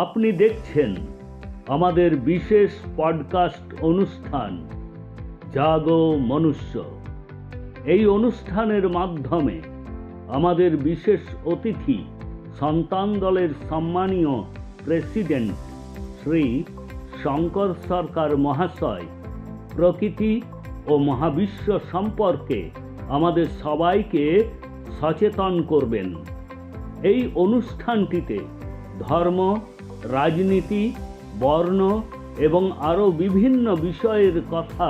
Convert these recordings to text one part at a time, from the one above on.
আপনি দেখছেন আমাদের বিশেষ পডকাস্ট অনুষ্ঠান জাগো মনুষ্য। এই অনুষ্ঠানের মাধ্যমে আমাদের বিশেষ অতিথি সন্তান দলের সম্মানীয় প্রেসিডেন্ট শ্রী শঙ্কর সরকার মহাশয় প্রকৃতি ও মহাবিশ্ব সম্পর্কে আমাদের সবাইকে সচেতন করবেন। এই অনুষ্ঠানটিতে ধর্ম, রাজনীতি, বর্ণ এবং আরও বিভিন্ন বিষয়ের কথা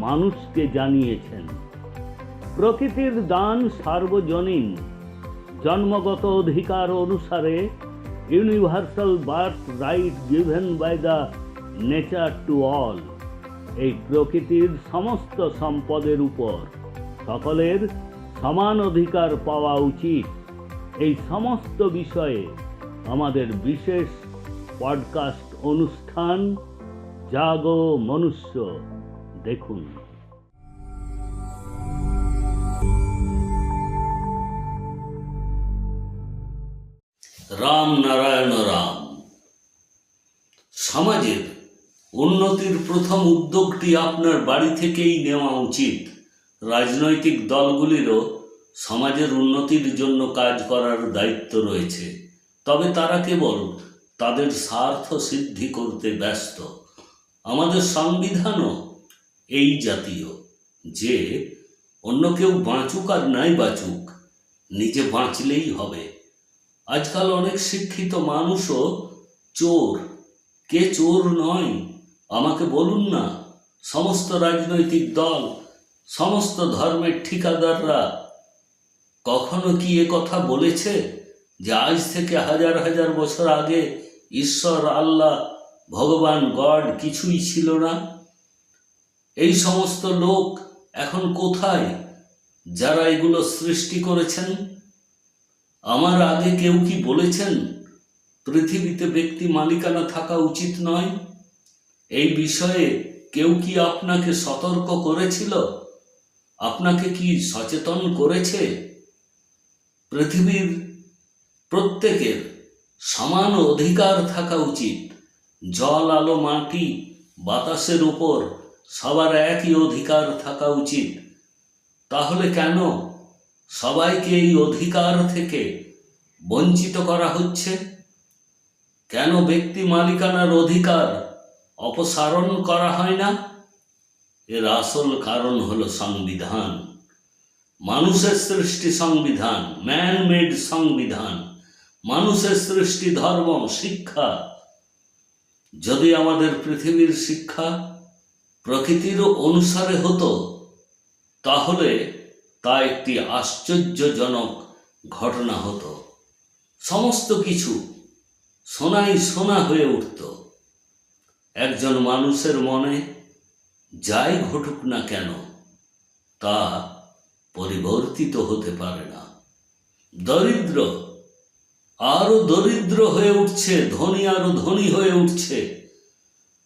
মানুষকে জানিয়েছেন। প্রকৃতির দান সার্বজনীন, জন্মগত অধিকার অনুসারে universal birth right given by the nature to all. এই প্রকৃতির সমস্ত সম্পদের উপর সকলের সমান অধিকার পাওয়া উচিত। এই সমস্ত বিষয়ে আমাদের বিশেষ পডকাস্ট অনুষ্ঠান জাগো মনুষ্য দেখুন। রাম নারায়ণ রাম। সমাজের উন্নতির প্রথম উদ্যোগটি আপনার বাড়ি থেকেই নেওয়া উচিত। রাজনৈতিক দলগুলিরও সমাজের উন্নতির জন্য কাজ করার দায়িত্ব রয়েছে, তবে তারা কেবল তাদের স্বার্থ সিদ্ধি করতে ব্যস্ত। আমাদের সংবিধানও এই জাতীয়, যে অন্য কেউ বাঁচুক আর নাই বাঁচুক, নিজে বাঁচলেই হবে। আজকাল অনেক শিক্ষিত মানুষও চোর। কে চোর নয় আমাকে বলুন না? সমস্ত রাজনৈতিক দল, সমস্ত ধর্মের ঠিকাদাররা কখনো কি এ কথা বলেছে যে আজ থেকে হাজার হাজার বছর আগে ঈশ্বর, আল্লাহ, ভগবান, গড কিছুই ছিল না? এই সমস্ত লোক এখন কোথায়, যারা এগুলো সৃষ্টি করেছেন? আমার আগে কেউ কি বলেছেন পৃথিবীতে ব্যক্তি মালিকানা থাকা উচিত নয়? এই বিষয়ে কেউ কি আপনাকে সতর্ক করেছিল? আপনাকে কি সচেতন করেছে? পৃথিবীর প্রত্যেকের সমান অধিকার থাকা উচিত। জল, আলো, মাটি, বাতাসের উপর সবার একই অধিকার থাকা উচিত। তাহলে কেন সবাইকে এই অধিকার থেকে বঞ্চিত করা হচ্ছে? কেন ব্যক্তি মালিকানার অধিকার অপসারণ করা হয় না? এর আসল কারণ হলো সংবিধান। মানুষের সৃষ্টি সংবিধান, ম্যান মেড সংবিধান। মানুষের সৃষ্টি ধর্ম, শিক্ষা। যদি আমাদের পৃথিবীর শিক্ষা প্রকৃতির অনুসারে হতো, তাহলে তা একটি আশ্চর্যজনক ঘটনা হতো। সমস্ত কিছু সোনাই সোনা হয়ে উঠত। একজন মানুষের মনে যাই ঘটুক না কেন, তা পরিবর্তিত হতে পারে না। দরিদ্র আরো দরিদ্র হয়ে উঠছে, ধনী আরো ধনী হয়ে উঠছে।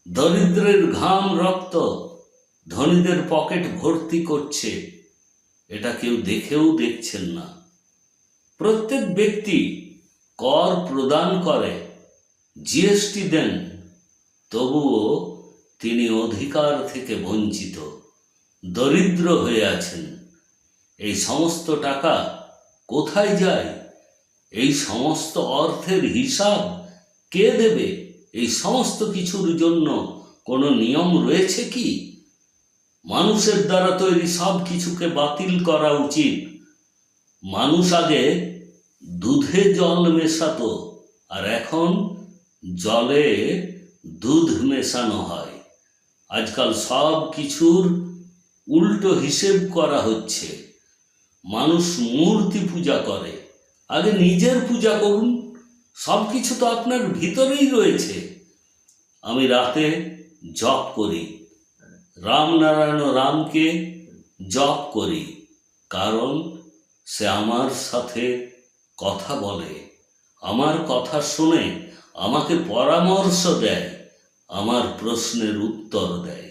দরিদ্রের ঘাম, রক্ত ধনীদের পকেট ভর্তি করছে। এটা কেউ দেখেও দেখছেন না। প্রত্যেক ব্যক্তি কর প্রদান করে, জিএসটি দেন, তবুও তিনি অধিকার থেকে বঞ্চিত, দরিদ্র হয়ে আছেন। এই সমস্ত টাকা কোথায় যায়? এই সমস্ত অর্থের হিসাব কে দেবে? এই সমস্ত কিছুর জন্য কোনো নিয়ম রয়েছে কি? মানুষের দ্বারা তৈরি সব কিছুকে বাতিল করা উচিত। মানুষ আগে দুধে জল মেশাতো, আর এখন জলে দুধ মেশানো হয়। আজকাল সব কিছুর উল্টো হিসেব করা হচ্ছে। মানুষ মূর্তি পূজা করে। আগে নিজের পূজা করুন। সব কিছু তো আপনার ভিতরেই রয়েছে। আমি রাতে জপ করি, রাম নারায়ণ রামকে জপ করি, কারণ সে আমার সাথে কথা বলে, আমার কথা শুনে আমাকে পরামর্শ দেয়, আমার প্রশ্নের উত্তর দেয়।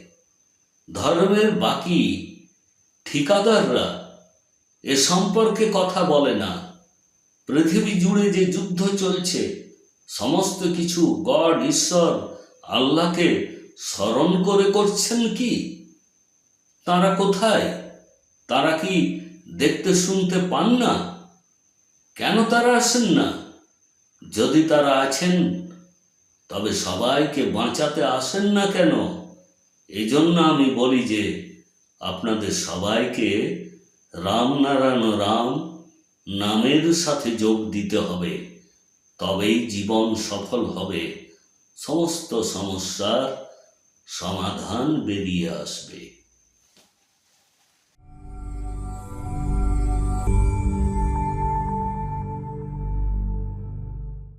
ধর্মের বাকি ঠিকাদাররা এ সম্পর্কে কথা বলে না। পৃথিবী জুড়ে যে যুদ্ধ চলছে, সমস্ত কিছু গড, ঈশ্বর, আল্লাহকে স্মরণ করে করছেন কি? তারা কোথায়? তারা কি দেখতে শুনতে পান না? কেন তারা আসেন না? যদি তারা আছেন, তবে সবাইকে বাঁচাতে আসেন না কেন? এই জন্য আমি বলি যে আপনাদের সবাইকে রামনারায়ণ রাম নামের সাথে যোগ দিতে হবে, তবেই জীবন সফল হবে, সমস্ত সমস্যার সমাধান বেরিয়ে আসবে।